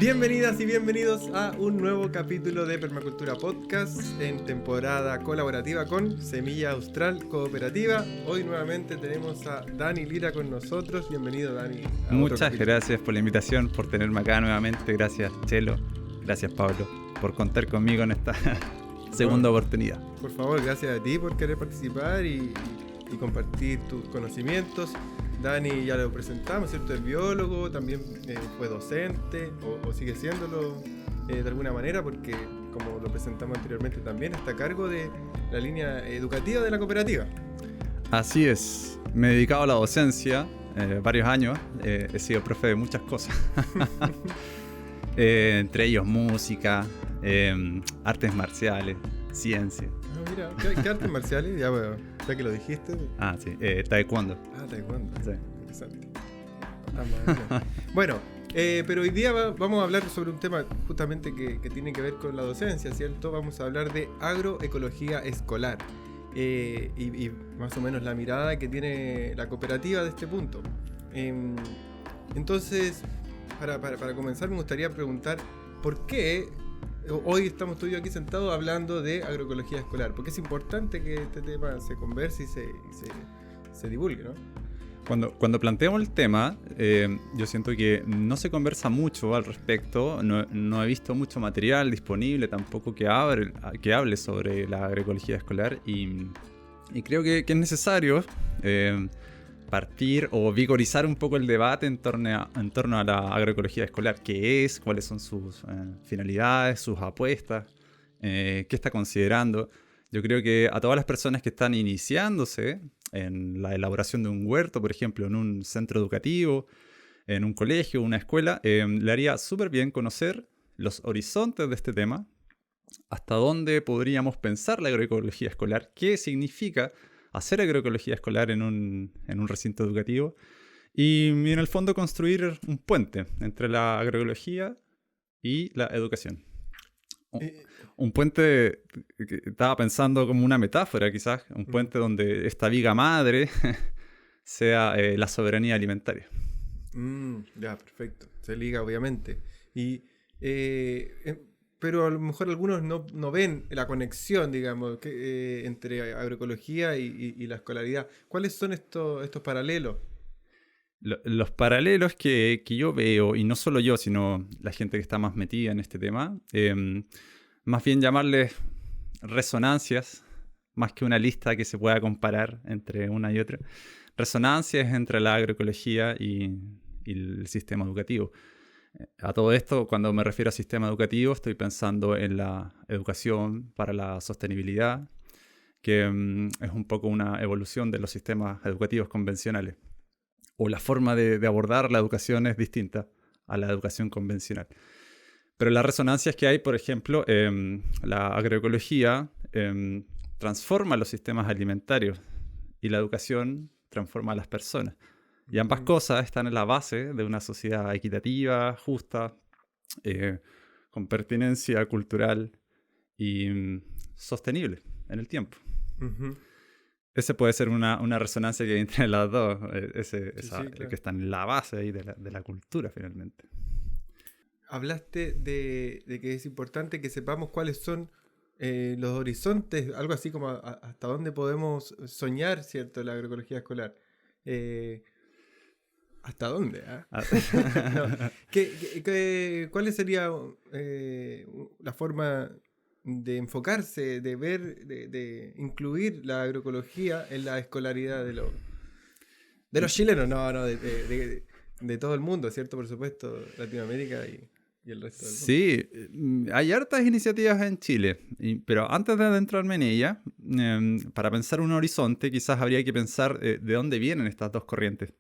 Bienvenidas y bienvenidos a un nuevo capítulo de Permacultura Podcast en temporada colaborativa con Semilla Austral Cooperativa. Hoy nuevamente tenemos a Dani Lira con nosotros. Bienvenido, Dani. Muchas gracias por la invitación, por tenerme acá nuevamente. Gracias, Chelo. Gracias, Pablo, por contar conmigo en esta segunda oportunidad. Por favor, gracias a ti por querer participar y compartir tus conocimientos. Dani ya lo presentamos, ¿cierto? Es biólogo, también fue docente o sigue siéndolo de alguna manera porque, como lo presentamos anteriormente, también está a cargo de la línea educativa de la cooperativa. Así es, me he dedicado a la docencia varios años, he sido profe de muchas cosas, entre ellos música, artes marciales, ciencia. Ah, mira, ¿qué artes marciales? Ya que lo dijiste. Sí, taekwondo. Taekwondo. Sí. Interesante. Bueno, pero hoy día vamos a hablar sobre un tema justamente que tiene que ver con la docencia, ¿cierto? Vamos a hablar de agroecología escolar y más o menos la mirada que tiene la cooperativa de este punto. Entonces, para comenzar me gustaría preguntar ¿por qué hoy estamos tú y yo aquí sentados hablando de agroecología escolar? Porque es importante que este tema se converse y se divulgue, ¿no? Cuando planteamos el tema, yo siento que no se conversa mucho al respecto, no he visto mucho material disponible tampoco que hable sobre la agroecología escolar y creo que es necesario partir o vigorizar un poco el debate en torno a la agroecología escolar. ¿Qué es? ¿Cuáles son sus finalidades, sus apuestas? ¿Qué está considerando? Yo creo que a todas las personas que están iniciándose en la elaboración de un huerto, por ejemplo, en un centro educativo, en un colegio, una escuela, le haría súper bien conocer los horizontes de este tema, hasta dónde podríamos pensar la agroecología escolar, qué significa hacer agroecología escolar en un recinto educativo y en el fondo construir un puente entre la agroecología y la educación. Un puente que estaba pensando como una metáfora quizás, un puente donde esta viga madre sea la soberanía alimentaria. Ya, perfecto. Se liga obviamente. Pero a lo mejor algunos no ven la conexión, digamos, entre agroecología y la escolaridad. ¿Cuáles son estos paralelos? Los paralelos que yo veo, y no solo yo, sino la gente que está más metida en este tema, más bien llamarles resonancias, más que una lista que se pueda comparar entre una y otra. Resonancias entre la agroecología y el sistema educativo. A todo esto, cuando me refiero a sistema educativo, estoy pensando en la educación para la sostenibilidad, que es un poco una evolución de los sistemas educativos convencionales. O la forma de abordar la educación es distinta a la educación convencional. Pero las resonancias que hay, por ejemplo, la agroecología transforma los sistemas alimentarios y la educación transforma a las personas. Y ambas cosas están en la base de una sociedad equitativa, justa, con pertinencia cultural y sostenible en el tiempo. Uh-huh. Ese puede ser una resonancia que hay entre las dos, claro. Que está en la base ahí de la cultura finalmente. Hablaste de que es importante que sepamos cuáles son los horizontes, algo así como hasta dónde podemos soñar, ¿cierto? La agroecología escolar. ¿Hasta dónde? No. ¿Cuál sería la forma de enfocarse, de ver, de incluir la agroecología en la escolaridad de los chilenos? De todo el mundo, ¿cierto? Por supuesto, Latinoamérica y el resto del mundo. Sí, hay hartas iniciativas en Chile, pero antes de adentrarme en ella, para pensar un horizonte, quizás habría que pensar de dónde vienen estas dos corrientes.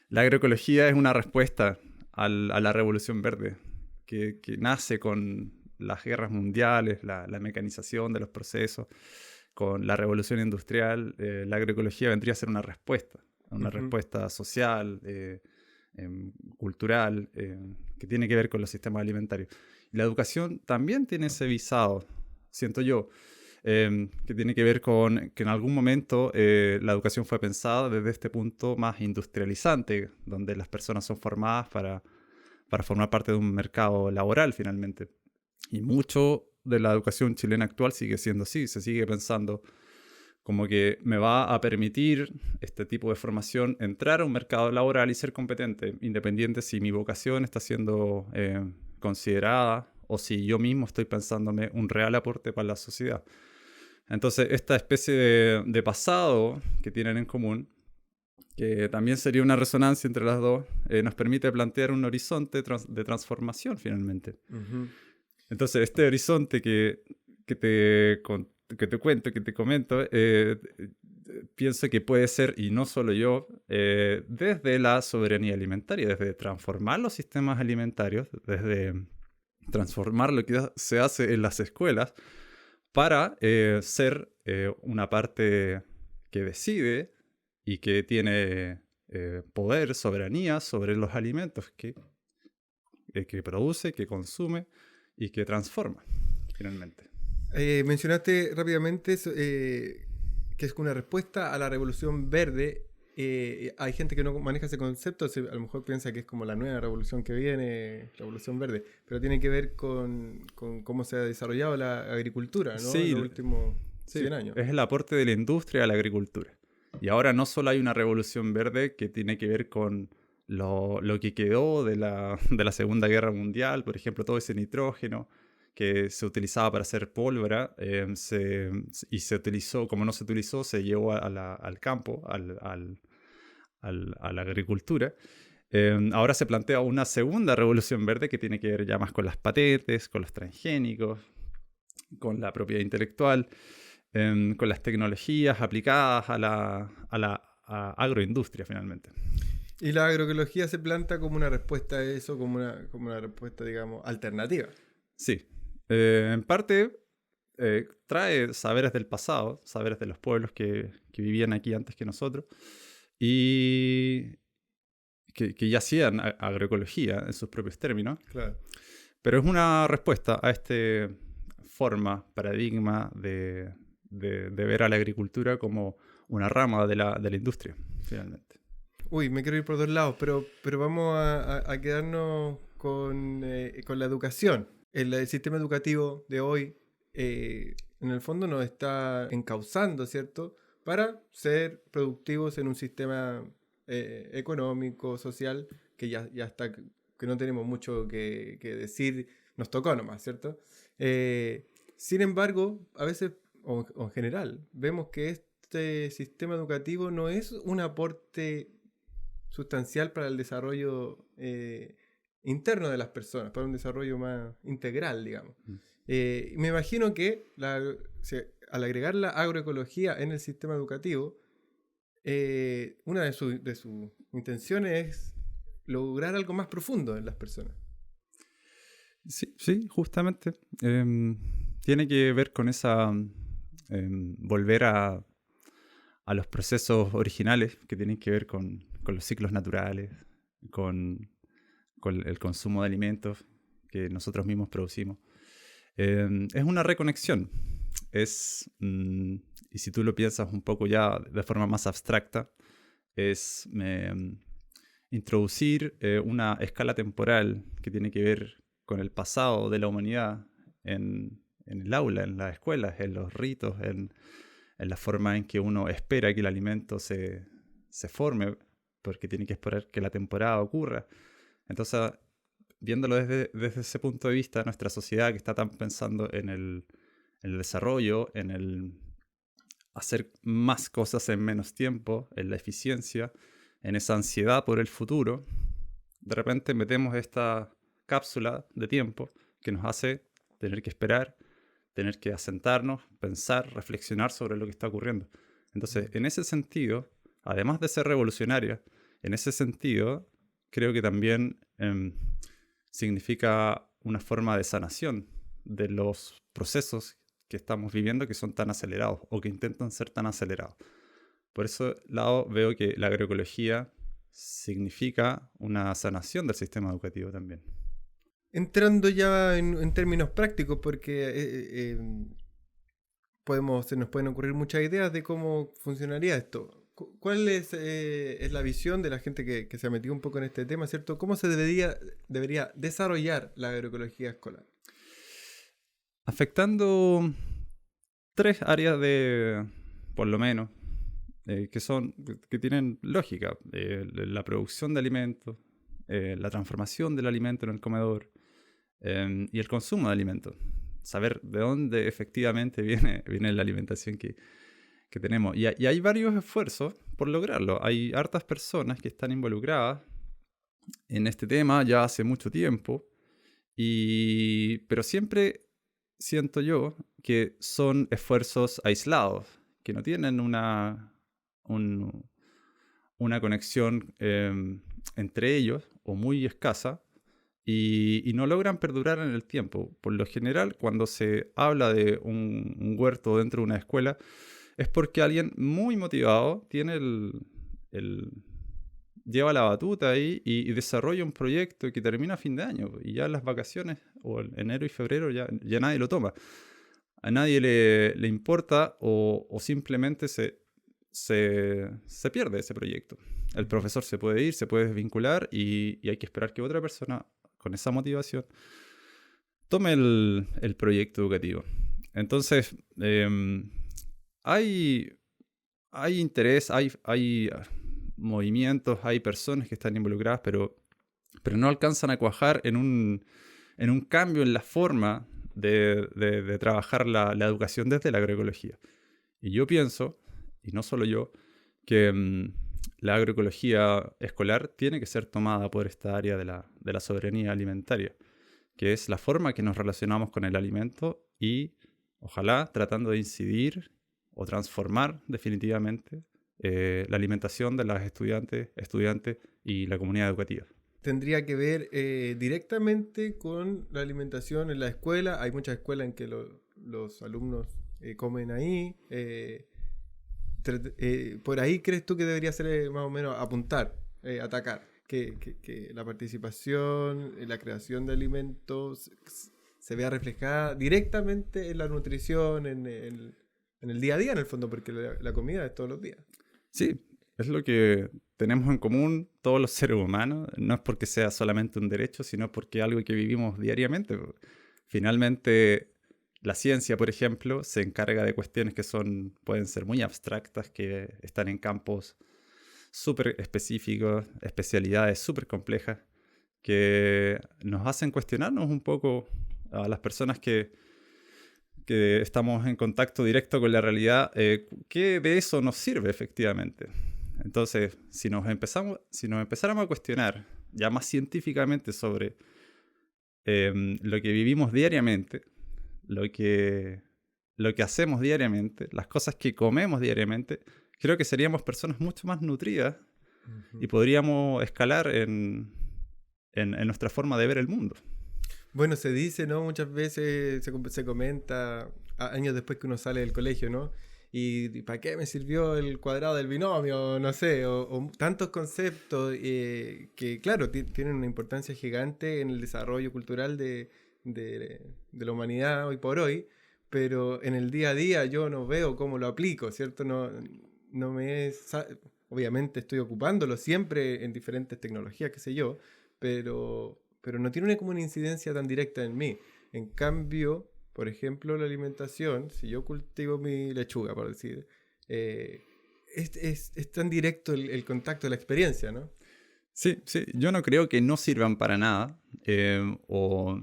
La agroecología es una respuesta a la revolución verde, que nace con las guerras mundiales, la mecanización de los procesos, con la revolución industrial. La agroecología vendría a ser una respuesta social, cultural, que tiene que ver con los sistemas alimentarios. Y la educación también tiene ese visado, siento yo, que tiene que ver con que en algún momento la educación fue pensada desde este punto más industrializante, donde las personas son formadas para formar parte de un mercado laboral finalmente. Y mucho de la educación chilena actual sigue siendo así, se sigue pensando como que me va a permitir este tipo de formación entrar a un mercado laboral y ser competente, independiente si mi vocación está siendo considerada o si yo mismo estoy pensándome un real aporte para la sociedad. Entonces, esta especie de pasado que tienen en común, que también sería una resonancia entre las dos, nos permite plantear un horizonte de transformación finalmente. Ujú. Entonces, este horizonte que te cuento, que te comento, pienso que puede ser, y no solo yo, desde la soberanía alimentaria, desde transformar los sistemas alimentarios, desde transformar lo que se hace en las escuelas, para ser una parte que decide y que tiene poder, soberanía sobre los alimentos que produce, que consume y que transforma, finalmente. Mencionaste rápidamente que es una respuesta a la Revolución Verde. Hay gente que no maneja ese concepto, a lo mejor piensa que es como la nueva revolución que viene, Revolución Verde, pero tiene que ver con cómo se ha desarrollado la agricultura, ¿no? Sí, en los últimos 100 años. Es el aporte de la industria a la agricultura. Y ahora no solo hay una revolución verde que tiene que ver con lo que quedó de la Segunda Guerra Mundial, por ejemplo, todo ese nitrógeno que se utilizaba para hacer pólvora, y se utilizó, como no se utilizó, se llevó al campo, a la agricultura. Ahora se plantea una segunda revolución verde que tiene que ver ya más con las patentes, con los transgénicos, con la propiedad intelectual, con las tecnologías aplicadas a la agroindustria finalmente. Y la agroecología se planta como una respuesta a eso, como una respuesta, digamos, alternativa. Sí. En parte trae saberes del pasado, saberes de los pueblos que vivían aquí antes que nosotros, y que ya hacían agroecología en sus propios términos. Claro. Pero es una respuesta a esta paradigma de ver a la agricultura como una rama de la industria, finalmente. Uy, me quiero ir por dos lados, pero vamos a quedarnos con la educación. El sistema educativo de hoy, en el fondo, nos está encauzando, ¿cierto?, para ser productivos en un sistema económico, social, que ya está, que no tenemos mucho que decir, nos tocó nomás, ¿cierto? Sin embargo, a veces, o en general, vemos que este sistema educativo no es un aporte sustancial para el desarrollo interno de las personas, para un desarrollo más integral, digamos. Me imagino que al agregar la agroecología en el sistema educativo, una de sus intenciones es lograr algo más profundo en las personas. Sí, justamente. Tiene que ver con esa volver a los procesos originales que tienen que ver con los ciclos naturales, con el consumo de alimentos que nosotros mismos producimos. Es una reconexión. Y si tú lo piensas un poco ya de forma más abstracta, es introducir una escala temporal que tiene que ver con el pasado de la humanidad en el aula, en las escuelas, en los ritos, en la forma en que uno espera que el alimento se forme, porque tiene que esperar que la temporada ocurra. Entonces, viéndolo desde ese punto de vista, nuestra sociedad que está tan pensando en el desarrollo, en el hacer más cosas en menos tiempo, en la eficiencia, en esa ansiedad por el futuro, de repente metemos esta cápsula de tiempo que nos hace tener que esperar, tener que asentarnos, pensar, reflexionar sobre lo que está ocurriendo. Entonces, en ese sentido, además de ser revolucionaria, en ese sentido, creo que también significa una forma de sanación de los procesos que estamos viviendo que son tan acelerados o que intentan ser tan acelerados. Por ese lado veo que la agroecología significa una sanación del sistema educativo también. Entrando ya en términos prácticos, porque se nos pueden ocurrir muchas ideas de cómo funcionaría esto. ¿Cuál es la visión de la gente que se ha metido un poco en este tema, ¿cierto? ¿Cómo se debería desarrollar la agroecología escolar? Afectando tres áreas por lo menos, que tienen lógica. La producción de alimentos, la transformación del alimento en el comedor y el consumo de alimentos. Saber de dónde efectivamente viene la alimentación que tenemos. Y hay varios esfuerzos por lograrlo. Hay hartas personas que están involucradas en este tema ya hace mucho tiempo, pero siempre siento yo que son esfuerzos aislados, que no tienen una conexión entre ellos, o muy escasa, y no logran perdurar en el tiempo. Por lo general, cuando se habla de un huerto dentro de una escuela, es porque alguien muy motivado lleva la batuta ahí y desarrolla un proyecto que termina a fin de año. Y ya en las vacaciones, o en enero y febrero, ya nadie lo toma. A nadie le importa o simplemente se pierde ese proyecto. El profesor se puede ir, se puede desvincular y hay que esperar que otra persona con esa motivación tome el proyecto educativo. Entonces, hay interés, hay movimientos, hay personas que están involucradas, pero no alcanzan a cuajar en un cambio en la forma de trabajar la educación desde la agroecología. Y yo pienso, y no solo yo, que la agroecología escolar tiene que ser tomada por esta área de la soberanía alimentaria, que es la forma que nos relacionamos con el alimento y ojalá tratando de incidir o transformar definitivamente la alimentación de las estudiantes y la comunidad educativa. Tendría que ver directamente con la alimentación en la escuela. Hay muchas escuelas en que los alumnos comen ahí. ¿Por ahí crees tú que debería ser más o menos apuntar, atacar? Que la participación, la creación de alimentos se vea reflejada directamente en la nutrición, en el día a día, en el fondo, porque la comida es todos los días. Sí, es lo que tenemos en común todos los seres humanos. No es porque sea solamente un derecho, sino porque es algo que vivimos diariamente. Finalmente, la ciencia, por ejemplo, se encarga de cuestiones que pueden ser muy abstractas, que están en campos súper específicos, especialidades súper complejas, que nos hacen cuestionarnos un poco a las personas que estamos en contacto directo con la realidad, ¿qué de eso nos sirve efectivamente? Entonces, si nos empezáramos a cuestionar ya más científicamente sobre lo que vivimos diariamente, lo que hacemos diariamente, las cosas que comemos diariamente, creo que seríamos personas mucho más nutridas y podríamos escalar en nuestra forma de ver el mundo. Bueno, se dice, ¿no? Muchas veces se comenta años después que uno sale del colegio, ¿no? ¿Y para qué me sirvió el cuadrado del binomio? No sé, o tantos conceptos que, claro, tienen una importancia gigante en el desarrollo cultural de la humanidad hoy por hoy, pero en el día a día yo no veo cómo lo aplico, ¿cierto? No obviamente estoy ocupándolo siempre en diferentes tecnologías, qué sé yo, pero no tiene como una incidencia tan directa en mí. En cambio, por ejemplo, la alimentación, si yo cultivo mi lechuga, por decir, es tan directo el contacto, la experiencia, ¿no? Sí, yo no creo que no sirvan para nada, o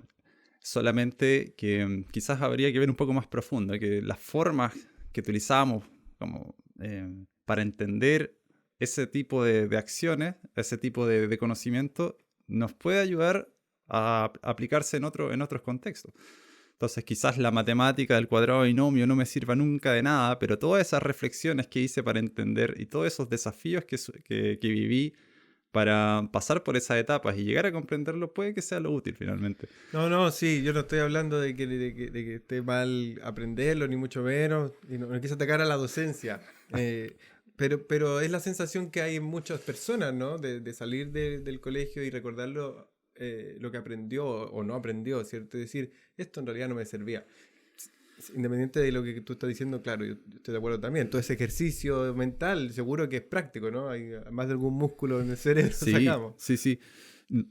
solamente que quizás habría que ver un poco más profundo, que las formas que utilizamos como, para entender ese tipo de acciones, ese tipo de conocimiento, nos puede ayudar a aplicarse en otros contextos. Entonces quizás la matemática del cuadrado binomio no me sirva nunca de nada, pero todas esas reflexiones que hice para entender y todos esos desafíos que viví para pasar por esas etapas y llegar a comprenderlo, puede que sea lo útil finalmente. No, sí, yo no estoy hablando de que esté mal aprenderlo, ni mucho menos, y no quise atacar a la docencia. Pero es la sensación que hay en muchas personas, ¿no? De salir del colegio y recordarlo, lo que aprendió o no aprendió, ¿cierto? Es decir, esto en realidad no me servía. independiente de lo que tú estás diciendo, claro, yo estoy de acuerdo también. Todo ese ejercicio mental seguro que es práctico, ¿no? Hay más de algún músculo en el cerebro Sí, sacamos. sí.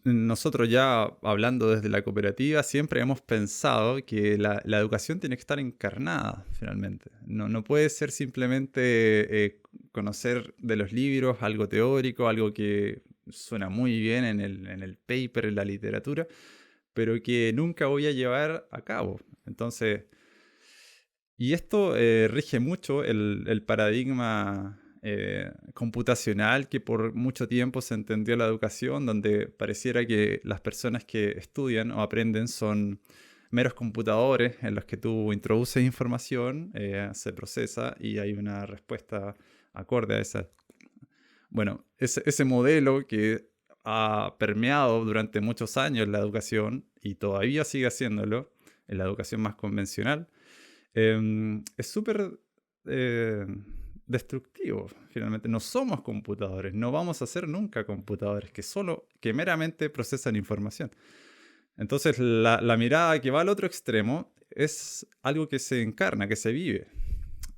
Nosotros ya hablando desde la cooperativa siempre hemos pensado que la educación tiene que estar encarnada finalmente. No puede ser simplemente conocer de los libros algo teórico, algo que suena muy bien en el paper, en la literatura, pero que nunca voy a llevar a cabo. Entonces, y esto rige mucho el paradigma computacional que por mucho tiempo se entendió en la educación, donde pareciera que las personas que estudian o aprenden son meros computadores en los que tú introduces información, se procesa y hay una respuesta acorde a esa. Bueno, ese modelo que ha permeado durante muchos años la educación y todavía sigue haciéndolo en la educación más convencional, es súper destructivo, finalmente. No somos computadores, no vamos a ser nunca computadores que meramente procesan información. Entonces, la mirada que va al otro extremo es algo que se encarna, que se vive.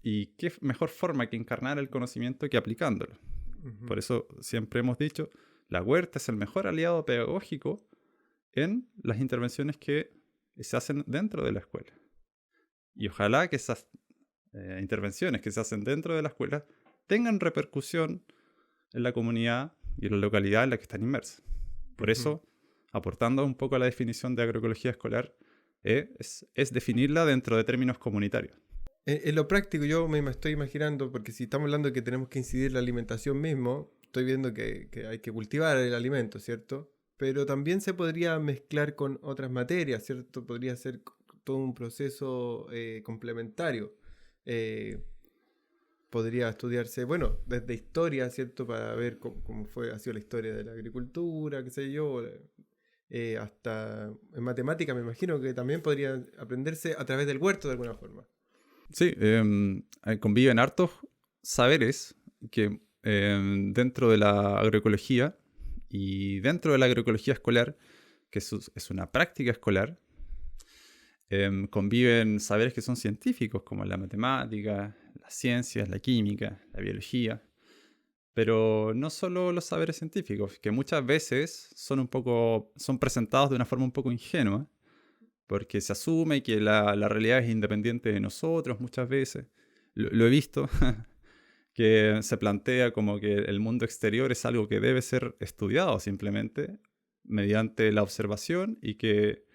Y qué mejor forma que encarnar el conocimiento que aplicándolo. Por eso siempre hemos dicho, la huerta es el mejor aliado pedagógico en las intervenciones que se hacen dentro de la escuela. Y ojalá que esas intervenciones que se hacen dentro de la escuela tengan repercusión en la comunidad y en la localidad en la que están inmersas. Por eso, aportando un poco a la definición de agroecología escolar, es definirla dentro de términos comunitarios. En lo práctico yo me estoy imaginando, porque si estamos hablando de que tenemos que incidir en la alimentación mismo, estoy viendo que hay que cultivar el alimento, ¿cierto? Pero también se podría mezclar con otras materias, ¿cierto? Podría ser todo un proceso complementario. Podría estudiarse, bueno, desde historia, ¿cierto? Para ver cómo ha sido la historia de la agricultura, qué sé yo, hasta en matemática me imagino que también podría aprenderse a través del huerto de alguna forma. Sí, conviven hartos saberes que dentro de la agroecología y dentro de la agroecología escolar, que es una práctica escolar, conviven saberes que son científicos, como la matemática, las ciencias, la química, la biología, pero no solo los saberes científicos, que muchas veces son presentados de una forma un poco ingenua, porque se asume que la realidad es independiente de nosotros muchas veces. Lo he visto, que se plantea como que el mundo exterior es algo que debe ser estudiado simplemente mediante la observación y que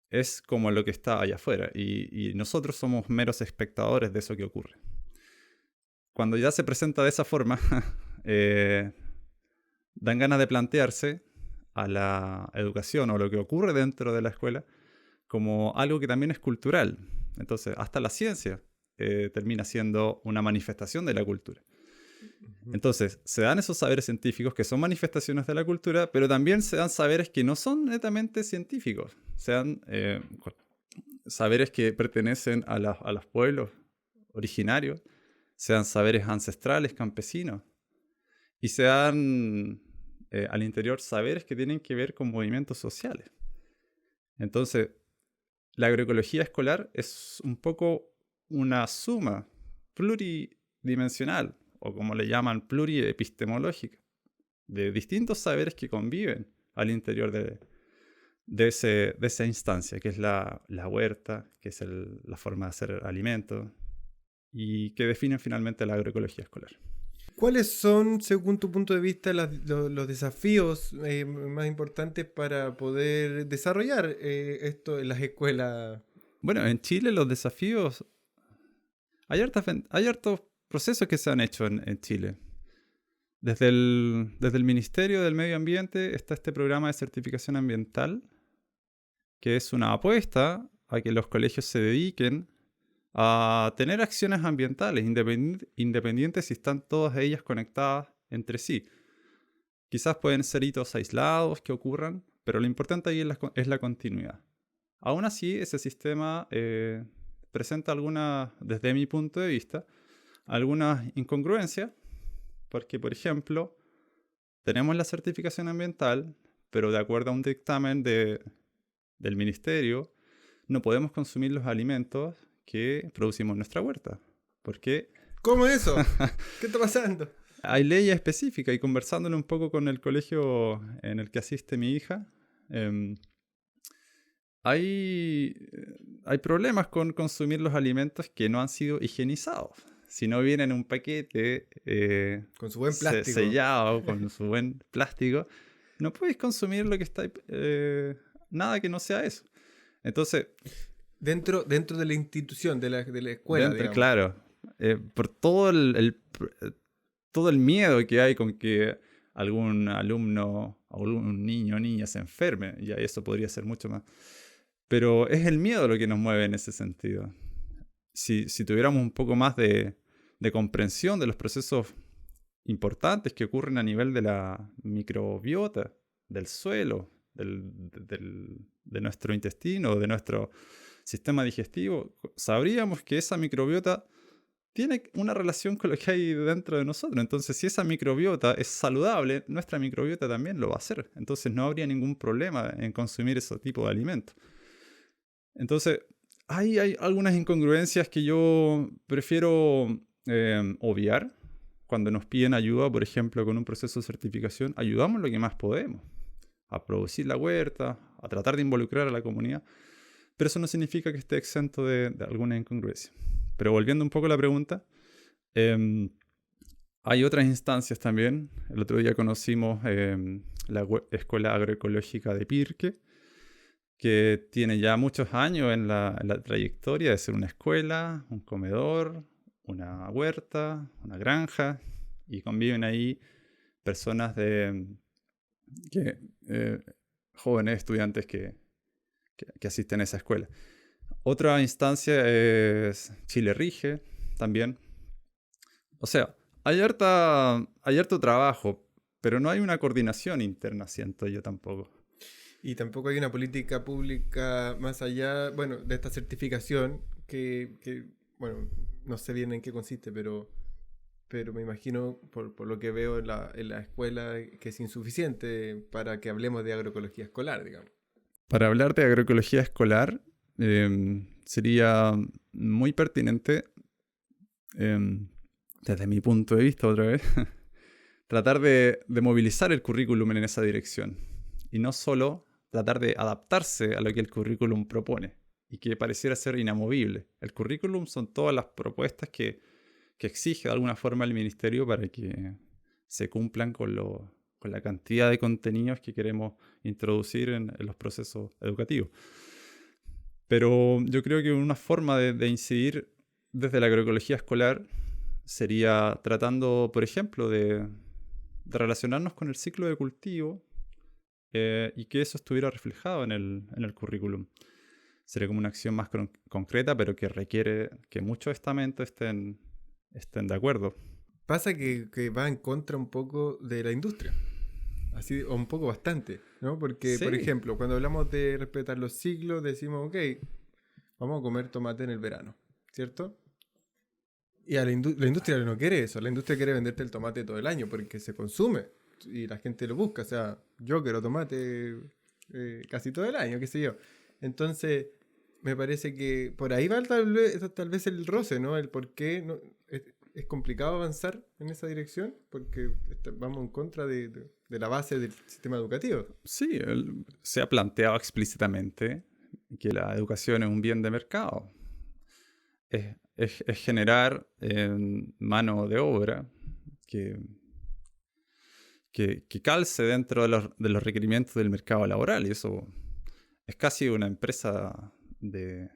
es como lo que está allá afuera. Y nosotros somos meros espectadores de eso que ocurre. Cuando ya se presenta de esa forma, dan ganas de plantearse a la educación o lo que ocurre dentro de la escuela como algo que también es cultural. Entonces, hasta la ciencia termina siendo una manifestación de la cultura. Entonces, se dan esos saberes científicos que son manifestaciones de la cultura, pero también se dan saberes que no son netamente científicos. Se dan saberes que pertenecen a los pueblos originarios, se dan saberes ancestrales, campesinos, y se dan al interior saberes que tienen que ver con movimientos sociales. Entonces, la agroecología escolar es un poco una suma pluridimensional, o como le llaman, pluriepistemológica, de distintos saberes que conviven al interior de esa instancia, que es la huerta, que es la forma de hacer alimentos, y que definen finalmente la agroecología escolar. ¿Cuáles son, según tu punto de vista, los desafíos más importantes para poder desarrollar esto en las escuelas? Bueno, en Chile los desafíos... Hay hartos procesos que se han hecho en Chile. Desde el Ministerio del Medio Ambiente está este programa de certificación ambiental, que es una apuesta a que los colegios se dediquen a tener acciones ambientales, independientes si están todas ellas conectadas entre sí. Quizás pueden ser hitos aislados que ocurran, pero lo importante ahí es la continuidad. Aún así, ese sistema presenta desde mi punto de vista, algunas incongruencias, porque, por ejemplo, tenemos la certificación ambiental, pero de acuerdo a un dictamen del Ministerio, no podemos consumir los alimentos que producimos en nuestra huerta. Porque ¿Cómo eso? ¿Qué está pasando? hay leyes específicas y conversándolo un poco con el colegio en el que asiste mi hija, em, hay, hay problemas con consumir los alimentos que no han sido higienizados. Si no vienen en un paquete Con su buen plástico. sellado con su buen plástico, no puedes consumir lo que está nada que no sea eso. Entonces, Dentro de la institución, de la escuela, digamos. claro, por todo el miedo que hay con que algún alumno o algún niño o niña se enferme, y eso podría ser mucho más. Pero es el miedo lo que nos mueve en ese sentido. Si tuviéramos un poco más de comprensión de los procesos importantes que ocurren a nivel de la microbiota, del suelo, de nuestro intestino, de nuestro sistema digestivo, sabríamos que esa microbiota tiene una relación con lo que hay dentro de nosotros. Entonces, si esa microbiota es saludable, nuestra microbiota también lo va a hacer. Entonces, no habría ningún problema en consumir ese tipo de alimentos. Entonces, hay algunas incongruencias que yo prefiero obviar. Cuando nos piden ayuda, por ejemplo, con un proceso de certificación, ayudamos lo que más podemos. A producir la huerta, a tratar de involucrar a la comunidad. Pero eso no significa que esté exento de alguna incongruencia. Pero volviendo un poco a la pregunta, hay otras instancias también. El otro día conocimos la Escuela Agroecológica de Pirque, que tiene ya muchos años en la trayectoria de ser una escuela, un comedor, una huerta, una granja, y conviven ahí personas jóvenes estudiantes que asisten a esa escuela. Otra instancia es Chile Rige, también. O sea, hay harto trabajo, pero no hay una coordinación interna, siento yo tampoco. Y tampoco hay una política pública más allá, bueno, de esta certificación bueno, no sé bien en qué consiste, pero me imagino, por lo que veo en la escuela, que es insuficiente para que hablemos de agroecología escolar, digamos. Para hablar de agroecología escolar, sería muy pertinente, desde mi punto de vista otra vez, tratar de movilizar el currículum en esa dirección. Y no solo tratar de adaptarse a lo que el currículum propone y que pareciera ser inamovible. El currículum son todas las propuestas que exige de alguna forma el ministerio para que se cumplan con la cantidad de contenidos que queremos introducir en los procesos educativos. Pero yo creo que una forma de incidir desde la agroecología escolar sería tratando, por ejemplo, de relacionarnos con el ciclo de cultivo y que eso estuviera reflejado en el currículum. Sería como una acción más concreta, pero que requiere que muchos estamentos estén de acuerdo. Pasa que va en contra un poco de la industria. Así, o un poco bastante, ¿no? Porque, Sí. por ejemplo, cuando hablamos de respetar los ciclos, decimos, ok, vamos a comer tomate en el verano, ¿cierto? Y la industria no quiere eso. La industria quiere venderte el tomate todo el año porque se consume y la gente lo busca. O sea, yo quiero tomate casi todo el año, qué sé yo. Entonces, me parece que por ahí va tal vez el roce, ¿no? El por qué es complicado avanzar en esa dirección porque vamos en contra de la base del sistema educativo. Sí, se ha planteado explícitamente que la educación es un bien de mercado. Es generar mano de obra que calce dentro de los requerimientos del mercado laboral. Y eso es casi una empresa de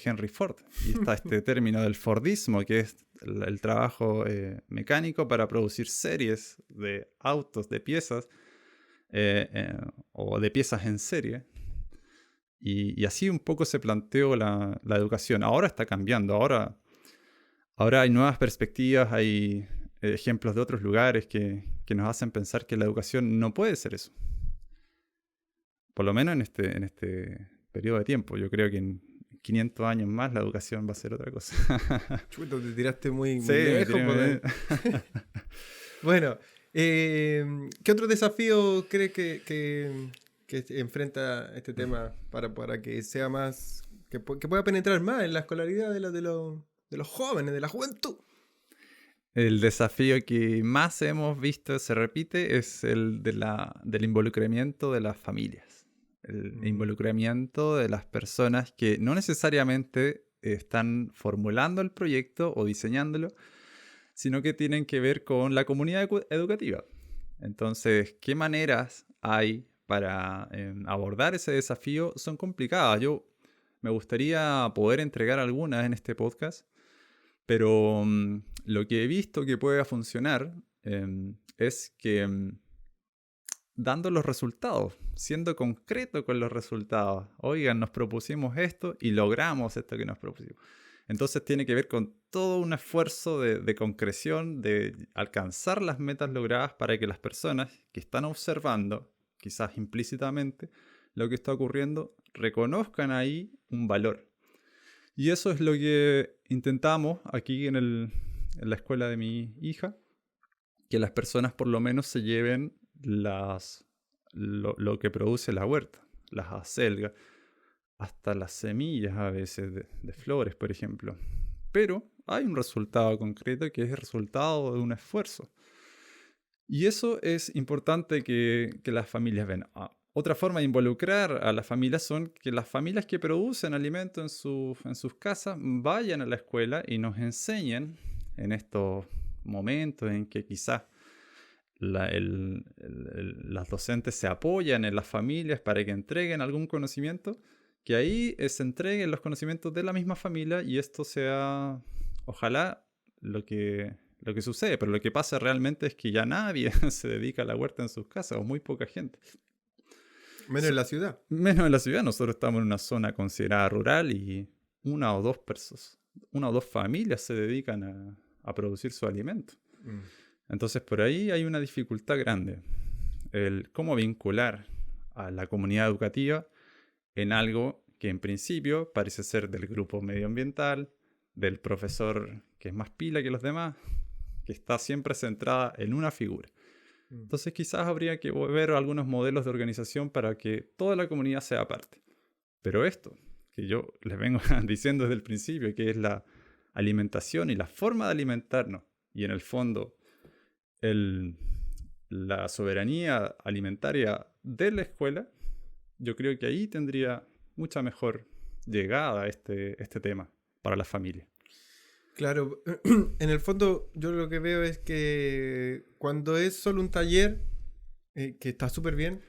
Henry Ford. Y está este término del Fordismo, que es el trabajo mecánico para producir series de autos, de piezas, o de piezas en serie. Y así un poco se planteó la educación. Ahora está cambiando. Ahora hay nuevas perspectivas, hay ejemplos de otros lugares que nos hacen pensar que la educación no puede ser eso. Por lo menos en este periodo de tiempo. Yo creo que en 500 años más la educación va a ser otra cosa. Chuta, te tiraste muy Sí, lejos. Bueno, ¿qué otro desafío crees que enfrenta este tema para que sea más que pueda penetrar más en la escolaridad de los jóvenes, de la juventud. El desafío que más hemos visto se repite es el del involucramiento de las familias. El involucramiento de las personas que no necesariamente están formulando el proyecto o diseñándolo, sino que tienen que ver con la comunidad educativa. Entonces, ¿qué maneras hay para abordar ese desafío? Son complicadas. Yo me gustaría poder entregar algunas en este podcast, pero lo que he visto que pueda funcionar es que dando los resultados, siendo concreto con los resultados. Oigan, nos propusimos esto y logramos esto que nos propusimos. Entonces tiene que ver con todo un esfuerzo de concreción, de alcanzar las metas logradas para que las personas que están observando, quizás implícitamente, lo que está ocurriendo, reconozcan ahí un valor. Y eso es lo que intentamos aquí en la escuela de mi hija, que las personas por lo menos se lleven lo que produce la huerta, las acelgas, hasta las semillas a veces de flores, por ejemplo. Pero hay un resultado concreto que es el resultado de un esfuerzo. Y eso es importante que las familias ven. Otra forma de involucrar a las familias son que las familias que producen alimentos en sus casas vayan a la escuela y nos enseñen en estos momentos en que quizás las docentes se apoyan en las familias para que entreguen algún conocimiento, que ahí se entreguen los conocimientos de la misma familia y esto sea, ojalá, lo que sucede. Pero lo que pasa realmente es que ya nadie se dedica a la huerta en sus casas, o muy poca gente. Menos en la ciudad. Menos en la ciudad. Nosotros estamos en una zona considerada rural y una o dos familias se dedican a producir su alimento. Entonces por ahí hay una dificultad grande. El cómo vincular a la comunidad educativa en algo que en principio parece ser del grupo medioambiental, del profesor que es más pila que los demás, que está siempre centrada en una figura. Entonces quizás habría que ver algunos modelos de organización para que toda la comunidad sea parte. Pero esto, que yo les vengo diciendo desde el principio, que es la alimentación y la forma de alimentarnos, y en el fondo la soberanía alimentaria de la escuela, yo creo que ahí tendría mucha mejor llegada a este tema para las familias. Claro, en el fondo yo lo que veo es que cuando es solo un taller, que está súper bien,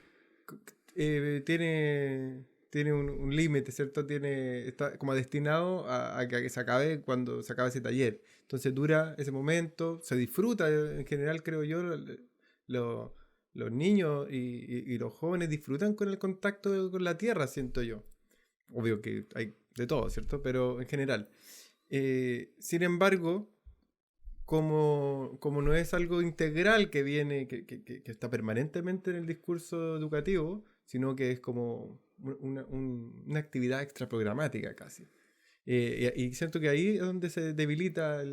tiene un límite, ¿cierto? Está como destinado a que se acabe cuando se acabe ese taller. Entonces dura ese momento, se disfruta en general, creo yo, los niños y los jóvenes disfrutan con el contacto con la tierra, siento yo. Obvio que hay de todo, ¿cierto? Pero en general. Sin embargo, como no es algo integral que viene, que está permanentemente en el discurso educativo, sino que es como una actividad extraprogramática casi. Y siento que ahí es donde se debilita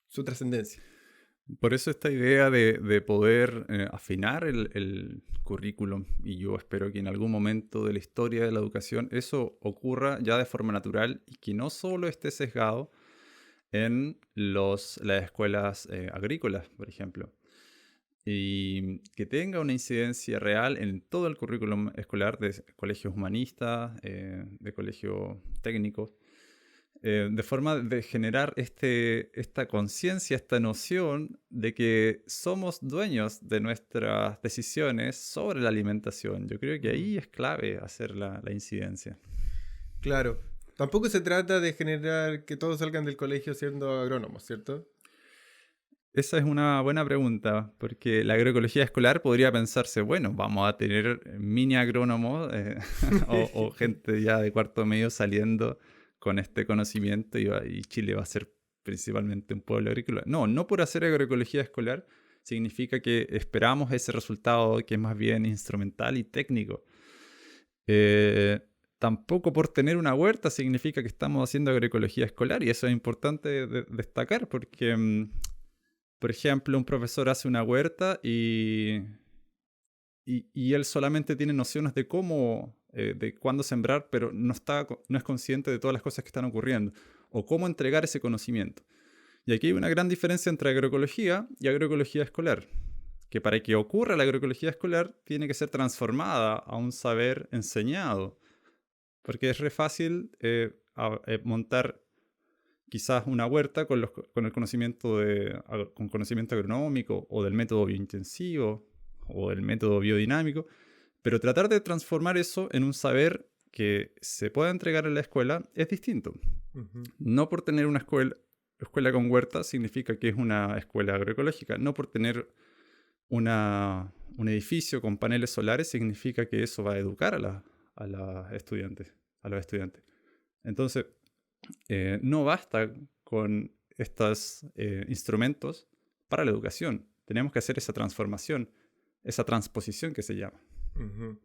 su trascendencia. Por eso esta idea de poder afinar el currículum, y yo espero que en algún momento de la historia de la educación eso ocurra ya de forma natural y que no solo esté sesgado en las escuelas agrícolas, por ejemplo, y que tenga una incidencia real en todo el currículum escolar de colegios humanistas, de colegios técnicos, de forma de generar esta conciencia, esta noción de que somos dueños de nuestras decisiones sobre la alimentación. Yo creo que ahí es clave hacer la incidencia. Claro. Tampoco se trata de generar que todos salgan del colegio siendo agrónomos, ¿cierto? Esa es una buena pregunta, porque la agroecología escolar podría pensarse, bueno, vamos a tener mini agrónomos o gente ya de cuarto medio saliendo con este conocimiento y Chile va a ser principalmente un pueblo agrícola. No por hacer agroecología escolar significa que esperamos ese resultado que es más bien instrumental y técnico. Tampoco por tener una huerta significa que estamos haciendo agroecología escolar, y eso es importante destacar porque, por ejemplo, un profesor hace una huerta y él solamente tiene nociones de cómo de cuándo sembrar, pero no es consciente de todas las cosas que están ocurriendo, o cómo entregar ese conocimiento. Y aquí hay una gran diferencia entre agroecología y agroecología escolar, que para que ocurra la agroecología escolar tiene que ser transformada a un saber enseñado, porque es re fácil montar quizás una huerta con el conocimiento con conocimiento agronómico o del método biointensivo o del método biodinámico, pero tratar de transformar eso en un saber que se pueda entregar en la escuela es distinto. Ujú. No por tener una escuela con huerta significa que es una escuela agroecológica. No por tener un edificio con paneles solares significa que eso va a educar a los estudiantes. Entonces, no basta con estos instrumentos para la educación. Tenemos que hacer esa transformación, esa transposición que se llama. Ujú.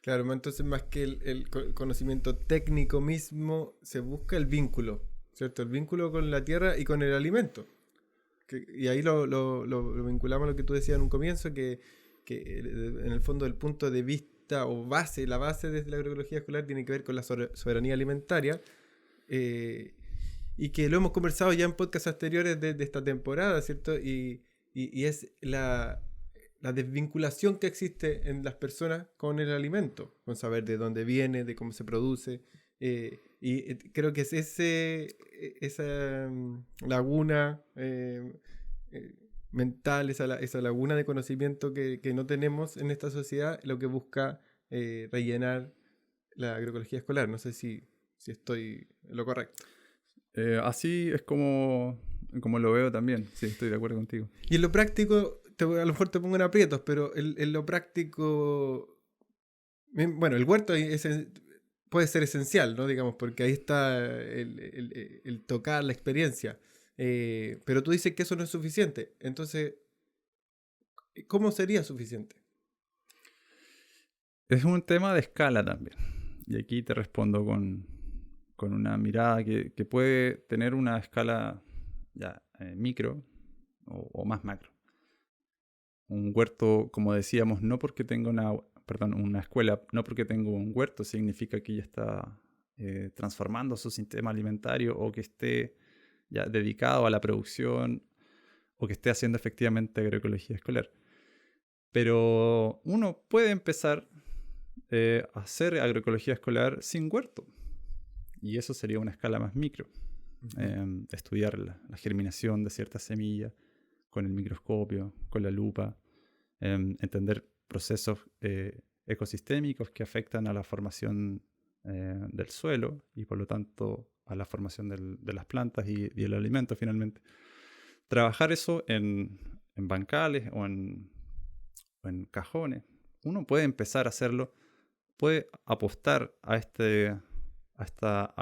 Claro, entonces más que conocimiento técnico mismo, se busca el vínculo, ¿cierto? El vínculo con la tierra y con el alimento. Y ahí lo vinculamos a lo que tú decías en un comienzo, que en el fondo el punto de vista o la base de la agroecología escolar tiene que ver con la soberanía alimentaria, y que lo hemos conversado ya en podcasts anteriores de esta temporada, ¿cierto? Y es la desvinculación que existe en las personas con el alimento, con saber de dónde viene, de cómo se produce. Creo que es esa laguna mental, esa laguna de conocimiento que no tenemos en esta sociedad, lo que busca rellenar la agroecología escolar. No sé si estoy en lo correcto. Así es como lo veo también. Sí, estoy de acuerdo contigo. Y en lo práctico, a lo mejor te pongo en aprietos, pero en lo práctico, bueno, el huerto puede ser esencial, ¿no? Digamos, porque ahí está el tocar, la experiencia. Pero tú dices que eso no es suficiente. Entonces, ¿cómo sería suficiente? Es un tema de escala también. Y aquí te respondo con una mirada que puede tener una escala ya micro o más macro. Un huerto, como decíamos, no porque tenga una escuela, no porque tenga un huerto significa que ya está transformando su sistema alimentario o que esté ya dedicado a la producción o que esté haciendo efectivamente agroecología escolar. Pero uno puede empezar a hacer agroecología escolar sin huerto. Y eso sería una escala más micro. Uh-huh. Estudiar la germinación de ciertas semillas con el microscopio, con la lupa. Entender procesos ecosistémicos que afectan a la formación del suelo y por lo tanto a la formación de las plantas y el alimento finalmente. Trabajar eso en bancales o en cajones. Uno puede empezar a hacerlo, puede apostar a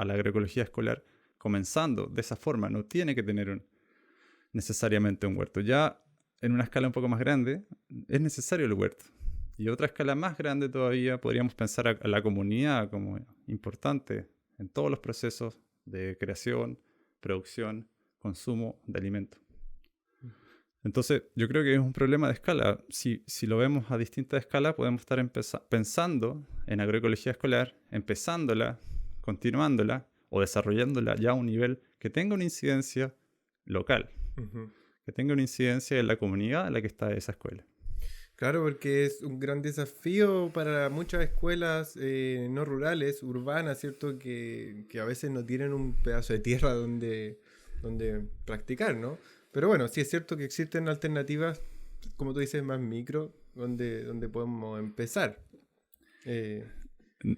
la agroecología escolar comenzando de esa forma. No tiene que tener necesariamente un huerto. Ya en una escala un poco más grande es necesario el huerto. Y a otra escala más grande todavía podríamos pensar a la comunidad como importante en todos los procesos de creación, producción, consumo de alimentos. Entonces, yo creo que es un problema de escala. Si lo vemos a distintas escalas, podemos estar pensando en agroecología escolar, empezándola, continuándola o desarrollándola ya a un nivel que tenga una incidencia local, uh-huh, que tenga una incidencia en la comunidad en la que está esa escuela. Claro, porque es un gran desafío para muchas escuelas no rurales, urbanas, ¿cierto? Que a veces no tienen un pedazo de tierra donde practicar, ¿no? Pero bueno, sí es cierto que existen alternativas, como tú dices, más micro, donde podemos empezar.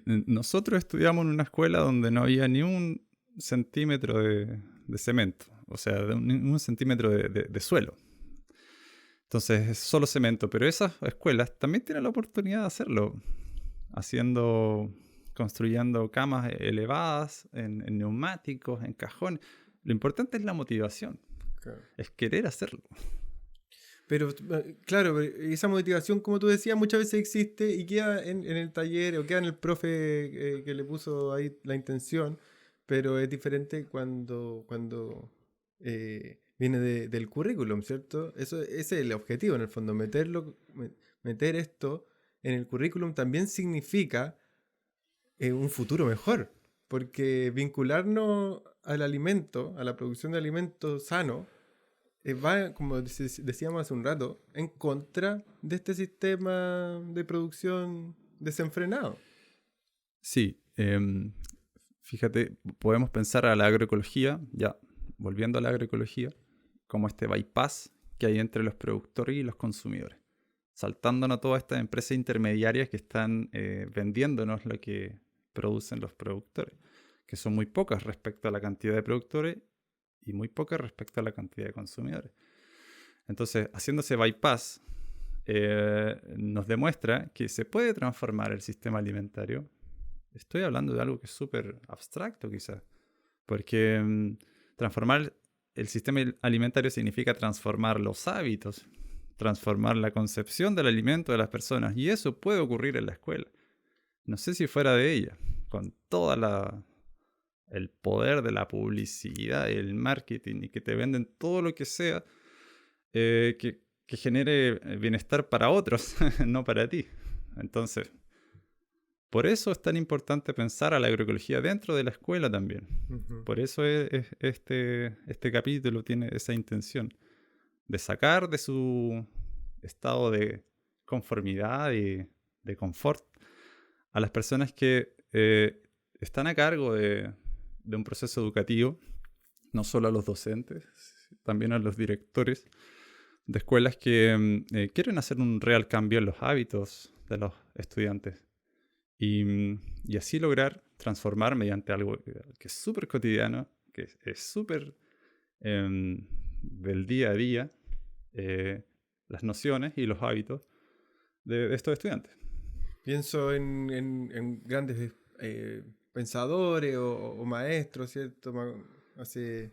Nosotros estudiamos en una escuela donde no había ni un centímetro de cemento, o sea, ni un centímetro de suelo. Entonces es solo cemento, pero esas escuelas también tienen la oportunidad de hacerlo, construyendo camas elevadas en neumáticos, en cajones. Lo importante es la motivación. Claro. Es querer hacerlo. Pero, claro, esa motivación, como tú decías, muchas veces existe y queda en el taller o queda en el profe que le puso ahí la intención, pero es diferente cuando viene del currículum, ¿cierto? Ese es el objetivo, en el fondo. Meter esto en el currículum también significa un futuro mejor, porque vincularnos al alimento, a la producción de alimentos sano, va, como decíamos hace un rato, en contra de este sistema de producción desenfrenado. Sí, fíjate, podemos pensar a la agroecología, ya volviendo a la agroecología, como este bypass que hay entre los productores y los consumidores, saltándonos todas estas empresas intermediarias que están vendiéndonos lo que producen los productores, que son muy pocas respecto a la cantidad de productores y muy pocas respecto a la cantidad de consumidores. Entonces, haciendo ese bypass, nos demuestra que se puede transformar el sistema alimentario. Estoy hablando de algo que es súper abstracto quizás, porque transformar el sistema alimentario significa transformar los hábitos, transformar la concepción del alimento de las personas, y eso puede ocurrir en la escuela. No sé si fuera de ella, con todo el poder de la publicidad y el marketing, y que te venden todo lo que sea que genere bienestar para otros, no para ti. Entonces, por eso es tan importante pensar a la agroecología dentro de la escuela también. Uh-huh. Por eso este capítulo tiene esa intención de sacar de su estado de conformidad y de confort a las personas que están a cargo de un proceso educativo, no solo a los docentes, también a los directores de escuelas que quieren hacer un real cambio en los hábitos de los estudiantes. Y así lograr transformar mediante algo que es súper cotidiano, que es súper del día a día, las nociones y los hábitos de estos estudiantes. Pienso en grandes pensadores o maestros, ¿cierto? Hace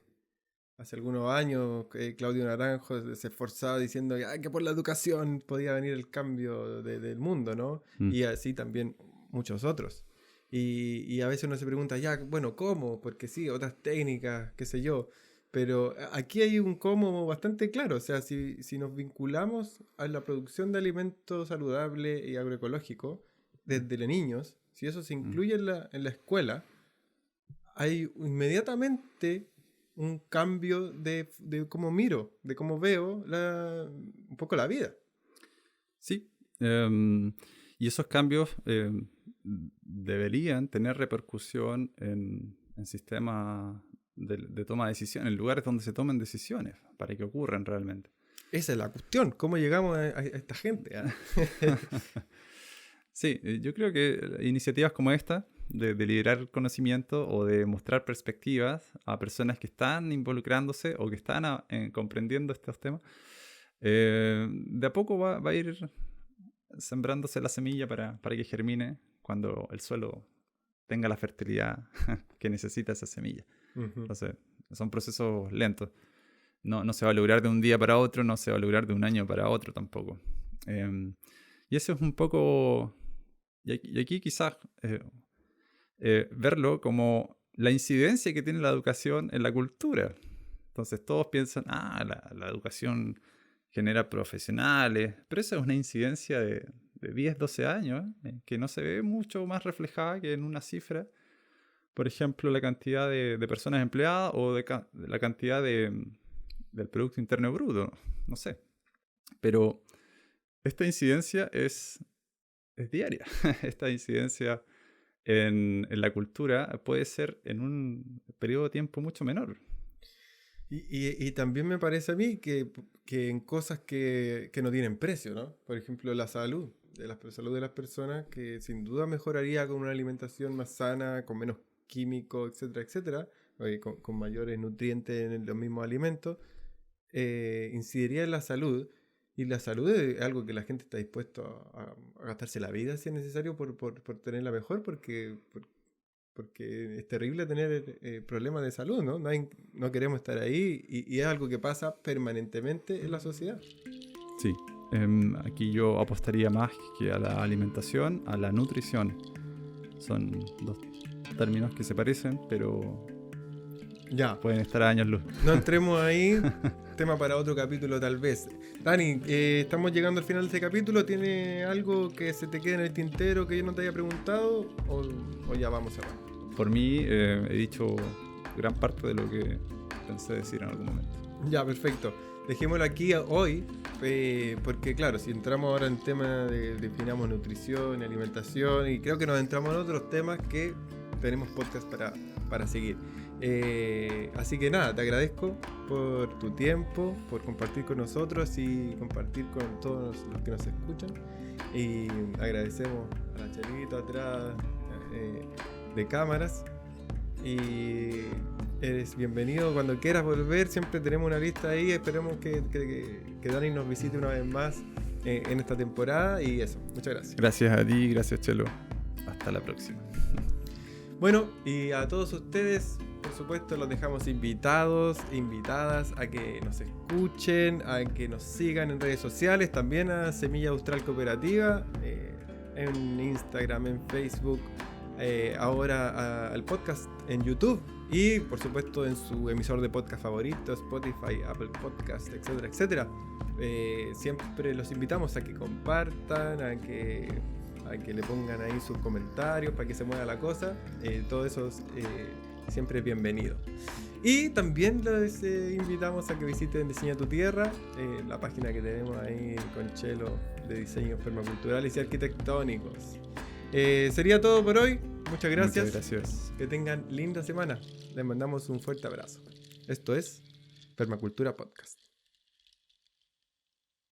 algunos años Claudio Naranjo se esforzaba diciendo que por la educación podía venir el cambio del mundo, ¿no? Y así también muchos otros. Y a veces uno se pregunta, bueno, ¿cómo? Porque sí, otras técnicas, qué sé yo. Pero aquí hay un cómo bastante claro. O sea, si nos vinculamos a la producción de alimentos saludables y agroecológicos desde los niños, si eso se incluye en la escuela, hay inmediatamente un cambio de cómo miro, de cómo veo un poco la vida. Sí. Y esos cambios deberían tener repercusión en sistemas de toma de decisiones, en lugares donde se tomen decisiones, para que ocurran realmente. Esa es la cuestión, ¿cómo llegamos a esta gente? Sí, yo creo que iniciativas como esta, de liderar conocimiento o de mostrar perspectivas a personas que están involucrándose o que están comprendiendo estos temas, de a poco va a ir sembrándose la semilla para que germine cuando el suelo tenga la fertilidad que necesita esa semilla. Uh-huh. Entonces, son procesos lentos. No se va a lograr de un día para otro, no se va a lograr de un año para otro tampoco. Y eso es un poco... Y aquí quizás verlo como la incidencia que tiene la educación en la cultura. Entonces todos piensan, la educación genera profesionales, pero esa es una incidencia de 10, 12 años, que no se ve mucho más reflejada que en una cifra. Por ejemplo, la cantidad de personas empleadas o la cantidad del Producto Interno Bruto, no sé. Pero esta incidencia es diaria. Esta incidencia en la cultura puede ser en un periodo de tiempo mucho menor. Y también me parece a mí que en cosas que no tienen precio, ¿no? Por ejemplo, la salud de las personas, que sin duda mejoraría con una alimentación más sana, con menos químicos, etcétera, etcétera, con mayores nutrientes en los mismos alimentos, incidiría en la salud. Y la salud es algo que la gente está dispuesto a gastarse la vida si es necesario por tenerla mejor, porque es terrible tener problemas de salud, ¿no? No queremos estar ahí y es algo que pasa permanentemente en la sociedad. Sí, aquí yo apostaría más que a la alimentación, a la nutrición. Son dos términos que se parecen, pero pueden estar a años luz. No entremos ahí tema para otro capítulo tal vez. Dani, estamos llegando al final de este capítulo. ¿Tiene algo que se te quede en el tintero que yo no te haya preguntado? ¿O ya vamos a cerrar? Por mí, he dicho gran parte de lo que pensé decir en algún momento. Ya, perfecto. Dejémoslo aquí hoy, porque claro, si entramos ahora en temas definamos nutrición, alimentación, y creo que nos entramos en otros temas que tenemos podcast para seguir. Así que nada, te agradezco por tu tiempo, por compartir con nosotros y compartir con todos los que nos escuchan. Y agradecemos a la Chelito atrás de cámaras. Y eres bienvenido cuando quieras volver. Siempre tenemos una lista ahí. Esperemos que Dani nos visite una vez más en esta temporada. Y eso, muchas gracias. Gracias a ti, gracias Chelo. Hasta la próxima. Bueno, y a todos ustedes, por supuesto, los dejamos invitadas a que nos escuchen, a que nos sigan en redes sociales, también a Semilla Austral Cooperativa, en Instagram, en Facebook, ahora al podcast en YouTube y, por supuesto, en su emisor de podcast favorito, Spotify, Apple Podcast, etcétera, etcétera. Siempre los invitamos a que compartan, a que le pongan ahí sus comentarios para que se mueva la cosa. Todo eso siempre es bienvenido. Y también les invitamos a que visiten Diseña tu Tierra, la página que tenemos ahí con Chelo de diseños permaculturales y arquitectónicos. Sería todo por hoy. Muchas gracias. Muchas gracias. Que tengan linda semana. Les mandamos un fuerte abrazo. Esto es Permacultura Podcast.